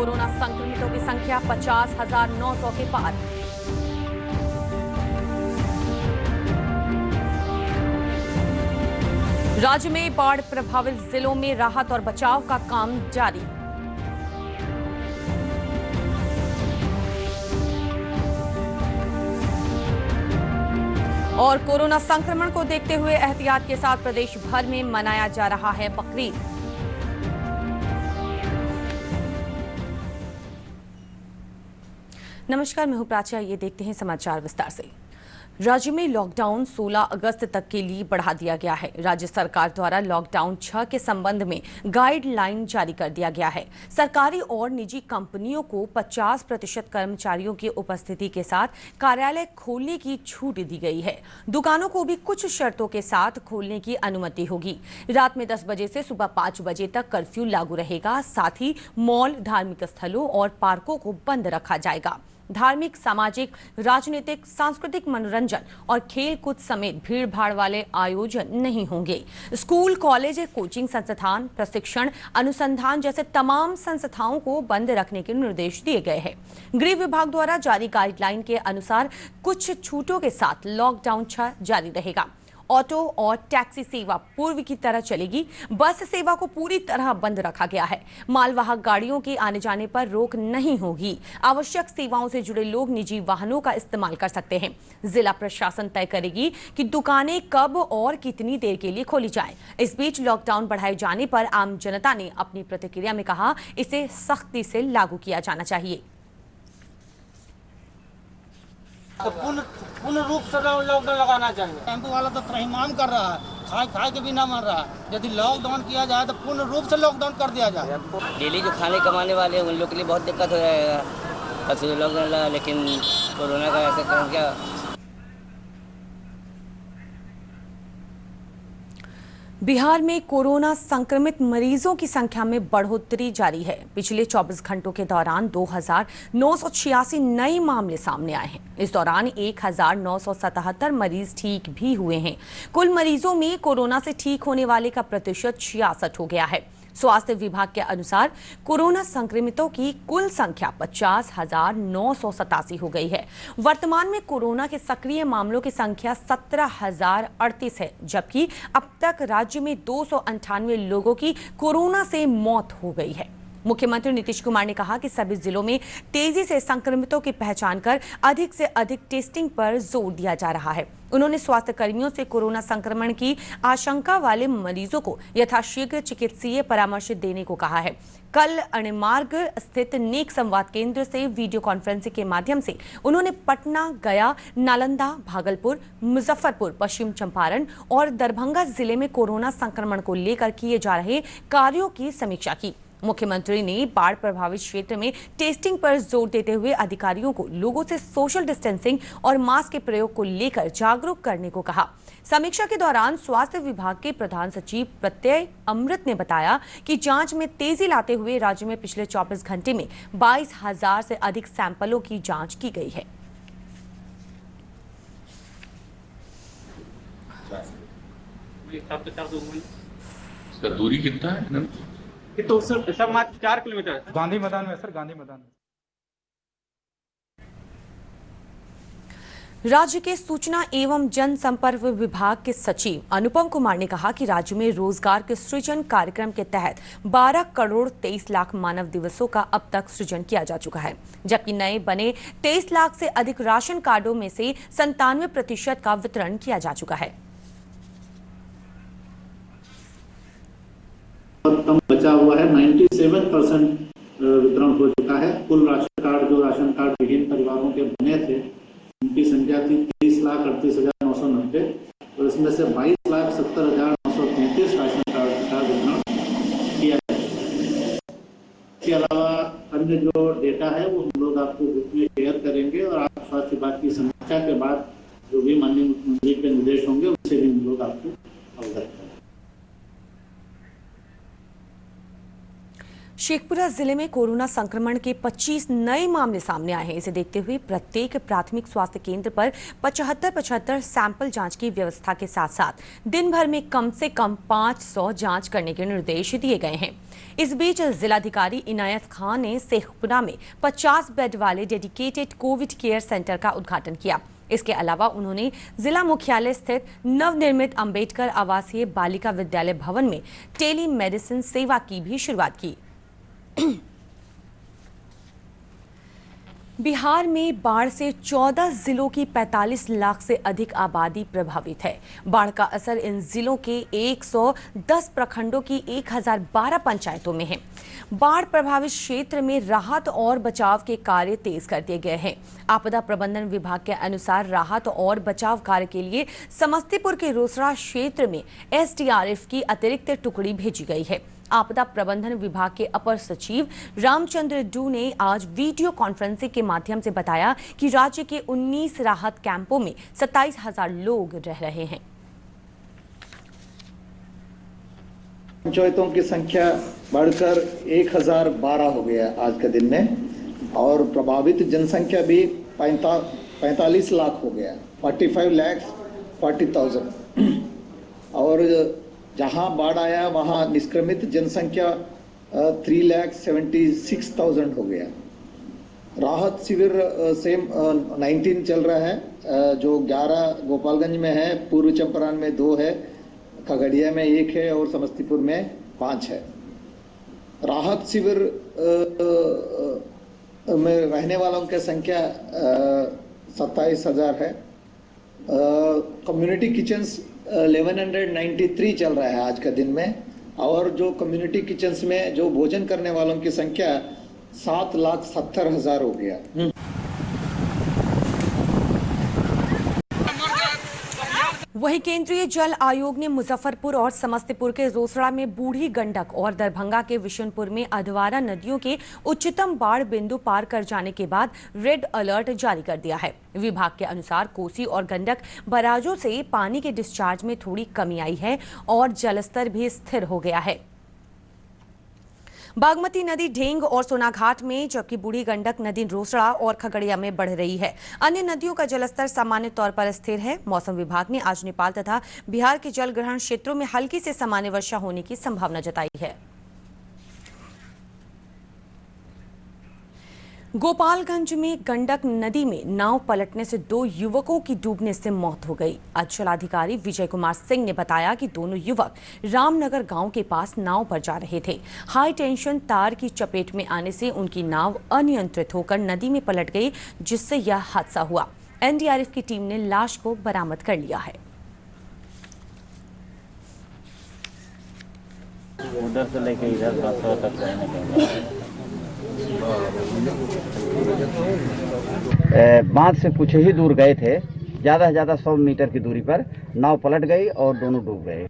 Corona संक्रमितों की संख्या 50,900 के पार। राज्य में बाढ़ प्रभावित जिलों में राहत और बचाव का काम जारी। और कोरोना संक्रमण को देखते हुए एहतियात के साथ प्रदेश भर में मनाया जा रहा है बकरीद। नमस्कार, मैं हूं प्राची। ये देखते हैं समाचार विस्तार से। राज्य में लॉकडाउन 16 अगस्त तक के लिए बढ़ा दिया गया है। राज्य सरकार द्वारा लॉकडाउन 6 के संबंध में गाइडलाइन जारी कर दिया गया है। सरकारी और निजी कंपनियों को 50% कर्मचारियों की उपस्थिति के साथ कार्यालय खोलने की छूट दी गई है। दुकानों को भी कुछ शर्तों के साथ खोलने की अनुमति होगी। रात में 10 बजे से सुबह 5 बजे तक कर्फ्यू लागू रहेगा। साथ ही मॉल, धार्मिक स्थलों और पार्कों को बंद रखा जाएगा। धार्मिक, सामाजिक, राजनीतिक, सांस्कृतिक, मनोरंजन और खेल कूद समेत भीड़ भाड़ वाले आयोजन नहीं होंगे। स्कूल, कॉलेज, कोचिंग संस्थान, प्रशिक्षण, अनुसंधान जैसे तमाम संस्थाओं को बंद रखने के निर्देश दिए गए हैं। गृह विभाग द्वारा जारी गाइडलाइन के अनुसार कुछ छूटों के साथ लॉकडाउन 6 जारी रहेगा। ऑटो और टैक्सी सेवा पूर्व की तरह चलेगी। बस सेवा को पूरी तरह बंद रखा गया है। मालवाहक गाड़ियों के आने जाने पर रोक नहीं होगी। आवश्यक सेवाओं से जुड़े लोग निजी वाहनों का इस्तेमाल कर सकते हैं। जिला प्रशासन तय करेगी कि दुकानें कब और कितनी देर के लिए खोली जाएं। इस बीच लॉकडाउन बढ़ाए जाने पर आम जनता ने अपनी प्रतिक्रिया में कहा, इसे सख्ती से लागू किया जाना चाहिए। तो पूर्ण रूप से लॉकडाउन लगाना चाहिए। टेम्पो वाला तो त्रहिमाम कर रहा है, खाए के भी ना मान रहा है। यदि लॉकडाउन किया जाए तो पूर्ण रूप से लॉकडाउन कर दिया जाए। डेली जो खाने कमाने वाले हैं उन लोग के लिए बहुत दिक्कत हो जाएगा। लॉकडाउन लगा, लेकिन कोरोना का ऐसा काम क्या। बिहार में कोरोना संक्रमित मरीजों की संख्या में बढ़ोतरी जारी है। पिछले 24 घंटों के दौरान 2,986 नए मामले सामने आए हैं। इस दौरान 1,977 मरीज ठीक भी हुए हैं। कुल मरीजों में कोरोना से ठीक होने वाले का प्रतिशत 66 हो गया है। स्वास्थ्य विभाग के अनुसार कोरोना संक्रमितों की कुल संख्या 50,987 हो गई है। वर्तमान में कोरोना के सक्रिय मामलों की संख्या 17,038 है, जबकि अब तक राज्य में 298 लोगों की कोरोना से मौत हो गई है। मुख्यमंत्री नीतीश कुमार ने कहा कि सभी जिलों में तेजी से संक्रमितों की पहचान कर अधिक से अधिक टेस्टिंग पर जोर दिया जा रहा है। उन्होंने स्वास्थ्य कर्मियों से कोरोना संक्रमण की आशंका वाले मरीजों को यथाशीघ्र चिकित्सीय परामर्श देने को कहा है। कल अणिमार्ग स्थित नेक संवाद केंद्र से वीडियो कॉन्फ्रेंसिंग के माध्यम से उन्होंने पटना, गया, नालंदा, भागलपुर, मुजफ्फरपुर, पश्चिम चंपारण और दरभंगा जिले में कोरोना संक्रमण को लेकर किए जा रहे कार्यों की समीक्षा की। मुख्यमंत्री ने बाढ़ प्रभावित क्षेत्र में टेस्टिंग पर जोर देते हुए अधिकारियों को लोगों से सोशल डिस्टेंसिंग और मास्क के प्रयोग को लेकर जागरूक करने को कहा। समीक्षा के दौरान स्वास्थ्य विभाग के प्रधान सचिव प्रत्यय अमृत ने बताया कि जांच में तेजी लाते हुए राज्य में पिछले 24 घंटे में 22,000 से अधिक सैंपलों की जांच की गई है। इसका दूरी कितना है? तो सब मात्र 4 किलोमीटर गांधी मैदान में सर, गांधी मैदान में। राज्य के सूचना एवं जनसंपर्क विभाग के सचिव अनुपम कुमार ने कहा कि राज्य में रोजगार के सृजन कार्यक्रम के तहत 12 करोड़ 23 लाख मानव दिवसों का अब तक सृजन किया जा चुका है, जबकि नए बने 23 लाख से अधिक राशन कार्डों में से 97% का वितरण किया जा चुका है। कम बचा हुआ है, 97% वितरण हो चुका है। कुल राशन कार्ड जो राशन कार्ड विहीन परिवारों के बने थे उनकी संख्या थी 30,38,990 और इसमें से 22,70,933 राशन कार्ड का वितरण किया है। इसके अलावा अन्य जो डेटा है वो हम लोग आपको ग्रुप में शेयर करेंगे और आप स्वास्थ्य विभाग की समीक्षा के बाद जो भी माननीय मुख्यमंत्री के निर्देश होंगे उससे भी हम लोग आपको अवगत करेंगे। शेखपुरा जिले में कोरोना संक्रमण के 25 नए मामले सामने आए हैं। इसे देखते हुए प्रत्येक प्राथमिक स्वास्थ्य केंद्र पर 75-75 सैंपल जांच की व्यवस्था के साथ साथ दिन भर में कम से कम 500 जांच करने के निर्देश दिए गए हैं। इस बीच जिलाधिकारी इनायत खान ने शेखपुरा में 50 बेड वाले डेडिकेटेड कोविड केयर सेंटर का उद्घाटन किया। इसके अलावा उन्होंने जिला मुख्यालय स्थित नवनिर्मित अंबेडकर आवासीय बालिका विद्यालय भवन में टेली मेडिसिन सेवा की भी शुरुआत की। बिहार में बाढ़ से 14 जिलों की 45 लाख से अधिक आबादी प्रभावित है। बाढ़ का असर इन जिलों के 110 प्रखंडों की 1012 पंचायतों में है। बाढ़ प्रभावित क्षेत्र में राहत और बचाव के कार्य तेज कर दिए गए हैं। आपदा प्रबंधन विभाग के अनुसार राहत और बचाव कार्य के लिए समस्तीपुर के रोसड़ा क्षेत्र में एसडीआरएफ की अतिरिक्त टुकड़ी भेजी गई है। आपदा प्रबंधन विभाग के अपर सचिव रामचंद्र डू ने आज वीडियो कॉन्फ्रेंसिंग के माध्यम से बताया कि राज्य के 19 राहत कैंपों में 27,000 लोग रह रहे हैं। पंचायतों की संख्या बढ़कर 1012 हो गया आज के दिन में और प्रभावित जनसंख्या भी 45 लाख हो गया, 45,40,000 और जहां बाढ़ आया वहां निष्क्रमित जनसंख्या 3,76,000 हो गया। राहत शिविर सेम 19 चल रहा है, जो 11 गोपालगंज में है, पूर्व चंपारण में 2 है, खगड़िया में 1 है और समस्तीपुर में 5 है। राहत शिविर में रहने वालों की संख्या 27,000 है। कम्युनिटी किचन्स 1193 चल रहा है आज का दिन में और जो कम्युनिटी किचन्स में जो भोजन करने वालों की संख्या 7,70,000 हो गया। वहीं केंद्रीय जल आयोग ने मुजफ्फरपुर और समस्तीपुर के रोसड़ा में बूढ़ी गंडक और दरभंगा के विशुनपुर में अधवारा नदियों के उच्चतम बाढ़ बिंदु पार कर जाने के बाद रेड अलर्ट जारी कर दिया है। विभाग के अनुसार कोसी और गंडक बराजों से पानी के डिस्चार्ज में थोड़ी कमी आई है और जलस्तर भी स्थिर हो गया है। बागमती नदी ढेंग और सोनाघाट में, जबकि बूढ़ी गंडक नदी रोसड़ा और खगड़िया में बढ़ रही है। अन्य नदियों का जलस्तर सामान्य तौर पर स्थिर है। मौसम विभाग ने आज नेपाल तथा बिहार के जल ग्रहण क्षेत्रों में हल्की से सामान्य वर्षा होने की संभावना जताई है। गोपालगंज में गंडक नदी में नाव पलटने से 2 युवकों की डूबने से मौत हो गई। अंचलाधिकारी विजय कुमार सिंह ने बताया कि दोनों युवक रामनगर गांव के पास नाव पर जा रहे थे। हाई टेंशन तार की चपेट में आने से उनकी नाव अनियंत्रित होकर नदी में पलट गई, जिससे यह हादसा हुआ। एनडीआरएफ की टीम ने लाश को बरामद कर लिया है। उधर से लेके इधर तक बांध से कुछ ही दूर गए थे, ज्यादा से ज्यादा 100 मीटर की दूरी पर नाव पलट गई और दोनों डूब गए।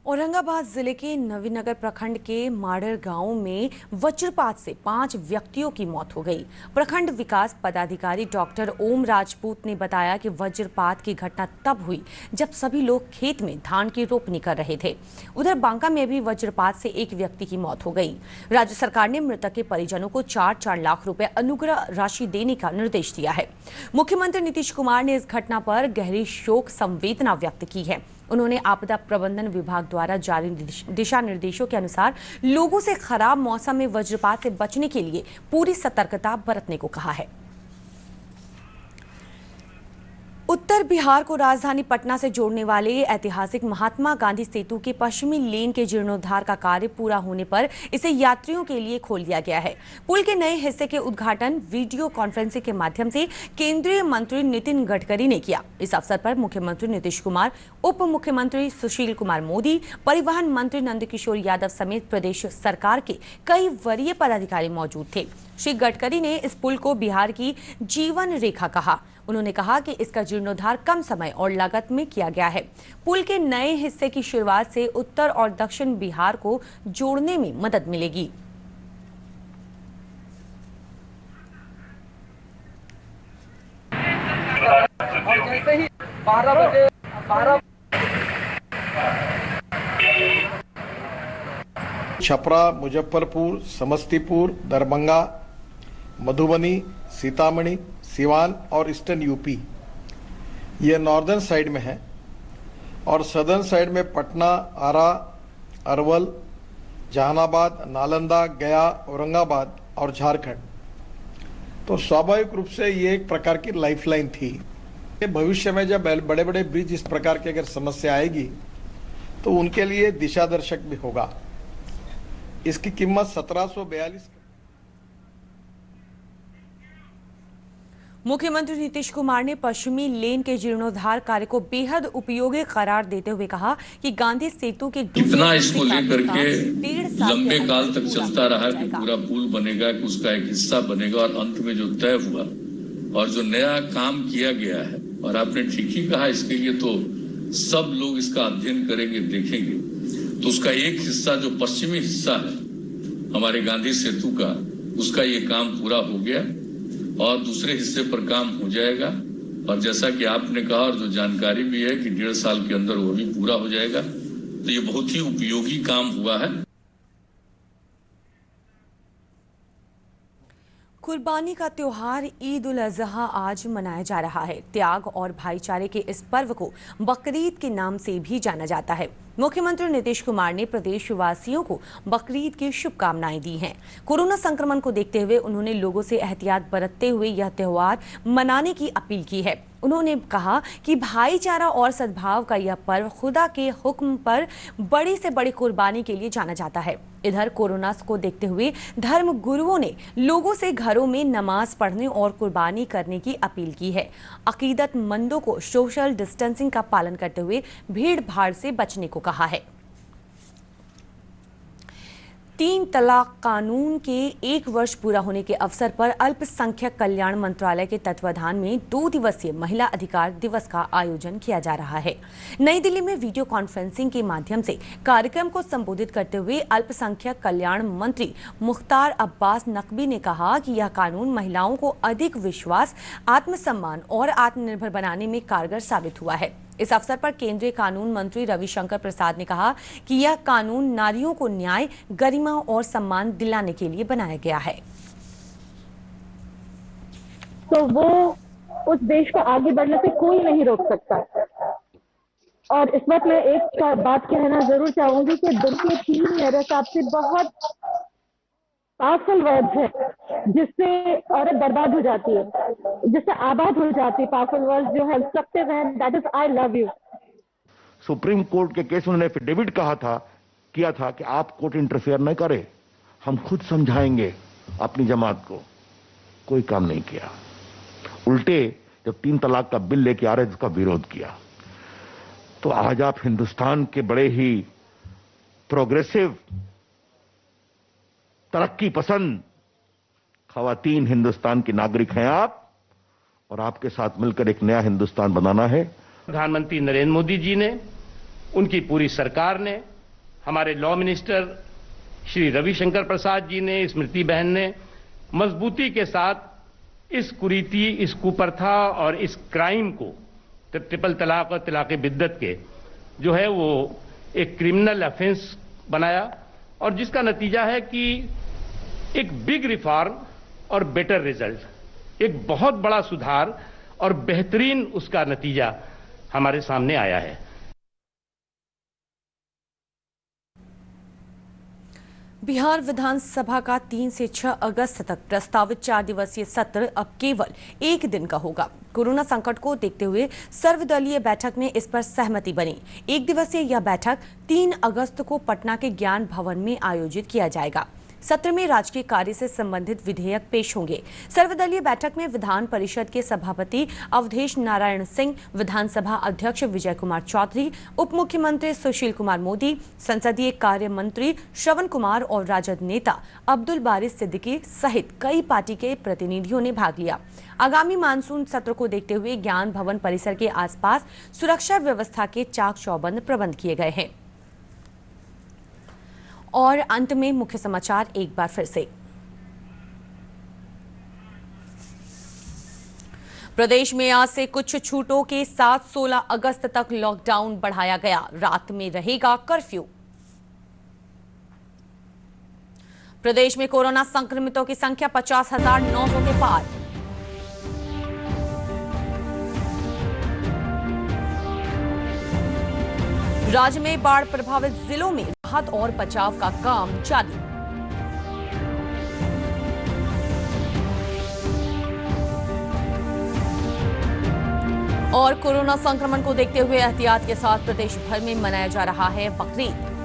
औरंगाबाद जिले के नवीनगर प्रखंड के माड़र गांव में वज्रपात से 5 व्यक्तियों की मौत हो गई। प्रखंड विकास पदाधिकारी डॉक्टर ओम राजपूत ने बताया कि वज्रपात की घटना तब हुई जब सभी लोग खेत में धान की रोपनी कर रहे थे। उधर बांका में भी वज्रपात से 1 व्यक्ति की मौत हो गई। राज्य सरकार ने मृतक के परिजनों को 4-4 लाख रुपए अनुग्रह राशि देने का निर्देश दिया है। मुख्यमंत्री नीतीश कुमार ने इस घटना पर गहरी शोक संवेदना व्यक्त की है। उन्होंने आपदा प्रबंधन विभाग द्वारा जारी दिशा निर्देशों के अनुसार लोगों से खराब मौसम में वज्रपात से बचने के लिए पूरी सतर्कता बरतने को कहा है। उत्तर बिहार को राजधानी पटना से जोड़ने वाले ऐतिहासिक महात्मा गांधी सेतु के पश्चिमी लेन के जीर्णोद्धार का कार्य पूरा होने पर इसे यात्रियों के लिए खोल दिया गया है। पुल के नए हिस्से के उद्घाटन वीडियो कॉन्फ्रेंसिंग के माध्यम से केंद्रीय मंत्री नितिन गडकरी ने किया। इस अवसर पर मुख्यमंत्री नीतीश कुमार, उप मुख्यमंत्री सुशील कुमार मोदी, परिवहन मंत्री नंदकिशोर यादव समेत प्रदेश सरकार के कई वरीय पदाधिकारी मौजूद थे। श्री गडकरी ने इस पुल को बिहार की जीवन रेखा कहा। उन्होंने कहा कि इसका जीर्णोद्धार कम समय और लागत में किया गया है। पुल के नए हिस्से की शुरुआत से उत्तर और दक्षिण बिहार को जोड़ने में मदद मिलेगी। जैसे ही 12 बजे छपरा, मुजफ्फरपुर, समस्तीपुर, दरभंगा, मधुबनी, सीतामढ़ी, सिवान और ईस्टर्न यूपी ये नॉर्दर्न साइड में है, और सदर्न साइड में पटना, आरा, अरवल, जहानाबाद, नालंदा, गया, औरंगाबाद और झारखंड। तो स्वाभाविक रूप से ये एक प्रकार की लाइफलाइन थी। भविष्य में जब बड़े बड़े ब्रिज इस प्रकार की अगर समस्या आएगी तो उनके लिए दिशा दर्शक भी होगा। इसकी कीमत 1742। मुख्यमंत्री नीतीश कुमार ने पश्चिमी लेन के जीर्णोद्धार कार्य को बेहद उपयोगी करार देते हुए कहा कि गांधी सेतु के कितना इसको लेकर के लंबे काल तक चलता रहा कि पूरा पुल बनेगा, कि उसका एक हिस्सा बनेगा, और अंत में जो तय हुआ और जो नया काम किया गया है, और आपने ठीक ही कहा, इसके लिए तो सब लोग इसका अध्ययन करेंगे, देखेंगे। तो उसका एक हिस्सा जो पश्चिमी हिस्सा है हमारे गांधी सेतु का, उसका ये काम पूरा हो गया और दूसरे हिस्से पर काम हो जाएगा। और जैसा कि आपने कहा और जो जानकारी भी है कि 1.5 साल के अंदर वो भी पूरा हो जाएगा। तो ये बहुत ही उपयोगी काम हुआ है। कुर्बानी का त्योहार ईद उल अजहा आज मनाया जा रहा है। त्याग और भाईचारे के इस पर्व को बकरीद के नाम से भी जाना जाता है। मुख्यमंत्री नीतीश कुमार ने प्रदेशवासियों को बकरीद की शुभकामनाएं दी हैं। कोरोना संक्रमण को देखते हुए उन्होंने लोगों से एहतियात बरतते हुए यह त्योहार मनाने की अपील की है। उन्होंने कहा कि भाईचारा और सद्भाव का यह पर्व खुदा के हुक्म पर बड़ी से बड़ी कुर्बानी के लिए जाना जाता है। इधर कोरोना को देखते हुए धर्म गुरुओं ने लोगों से घरों में नमाज पढ़ने और कुर्बानी करने की अपील की है। अकीदतमंदों को सोशल डिस्टेंसिंग का पालन करते हुए भीड़ भाड़ से बचने को कहा है। 3 तलाक कानून के 1 वर्ष पूरा होने के अवसर पर अल्पसंख्यक कल्याण मंत्रालय के तत्वाधान में 2 दिवसीय महिला अधिकार दिवस का आयोजन किया जा रहा है। नई दिल्ली में वीडियो कॉन्फ्रेंसिंग के माध्यम से कार्यक्रम को संबोधित करते हुए अल्पसंख्यक कल्याण मंत्री मुख्तार अब्बास नकवी ने कहा कि यह कानून महिलाओं को अधिक विश्वास, आत्मसम्मान और आत्मनिर्भर बनाने में कारगर साबित हुआ है। इस अवसर पर केंद्रीय कानून मंत्री रविशंकर प्रसाद ने कहा कि यह कानून नारियों को न्याय, गरिमा और सम्मान दिलाने के लिए बनाया गया है। तो वो उस देश को आगे बढ़ने से कोई नहीं रोक सकता। और इस वक्त मैं एक बात कहना जरूर चाहूंगी कि दिन के 3 मेरे हिसाब से बहुत पावरफुल वर्ड्स है जिससे औरत बर्बाद हो जाती है, जिससे आबाद हो जाती है। पावरफुल वर्ड्स जो है इंस्ट्रक्टिव है, that is I love you. Supreme court के केस में उन्होंने एफिडेविट किया था कि आप कोर्ट इंटरफेयर न करें, हम खुद समझाएंगे अपनी जमात को। कोई काम नहीं किया, उल्टे जब 3 तलाक का बिल लेके आ रहे उसका विरोध किया। तो आज आप हिंदुस्तान के बड़े ही प्रोग्रेसिव, तरक्की पसंद खवातीन हिंदुस्तान की नागरिक हैं आप, और आपके साथ मिलकर एक नया हिंदुस्तान बनाना है। प्रधानमंत्री नरेंद्र मोदी जी ने, उनकी पूरी सरकार ने, हमारे लॉ मिनिस्टर श्री रविशंकर प्रसाद जी ने, स्मृति बहन ने मजबूती के साथ इस कुरीति, इस कुप्रथा और इस क्राइम को, ट्रिपल तलाक और तलाक बिद्दत के जो है वो एक क्रिमिनल ऑफेंस बनाया, और जिसका नतीजा है कि एक बिग रिफॉर्म और बेटर रिजल्ट, एक बहुत बड़ा सुधार और बेहतरीन उसका नतीजा हमारे सामने आया है। बिहार विधानसभा का 3 से 6 अगस्त तक प्रस्तावित 4 दिवसीय सत्र अब केवल 1 दिन का होगा। कोरोना संकट को देखते हुए सर्वदलीय बैठक में इस पर सहमति बनी। 1 दिवसीय यह बैठक 3 अगस्त को पटना के ज्ञान भवन में आयोजित किया जाएगा। सत्र में राजकीय कार्य से संबंधित विधेयक पेश होंगे। सर्वदलीय बैठक में विधान परिषद के सभापति अवधेश नारायण सिंह, विधानसभा अध्यक्ष विजय कुमार चौधरी, उप मुख्यमंत्री सुशील कुमार मोदी, संसदीय कार्य मंत्री श्रवण कुमार और राजद नेता अब्दुल बारी सिद्दीकी सहित कई पार्टी के प्रतिनिधियों ने भाग लिया। आगामी मानसून सत्र को देखते हुए ज्ञान भवन परिसर के आसपास सुरक्षा व्यवस्था के चाक चौबंद प्रबंध किए गए हैं। और अंत में मुख्य समाचार एक बार फिर से। प्रदेश में आज से कुछ छूटों के साथ 16 अगस्त तक लॉकडाउन बढ़ाया गया। रात में रहेगा कर्फ्यू। प्रदेश में कोरोना संक्रमितों की संख्या 50,900 के पार। राज्य में बाढ़ प्रभावित जिलों में राहत और बचाव का काम जारी। और कोरोना संक्रमण को देखते हुए एहतियात के साथ प्रदेश भर में मनाया जा रहा है बकरीद।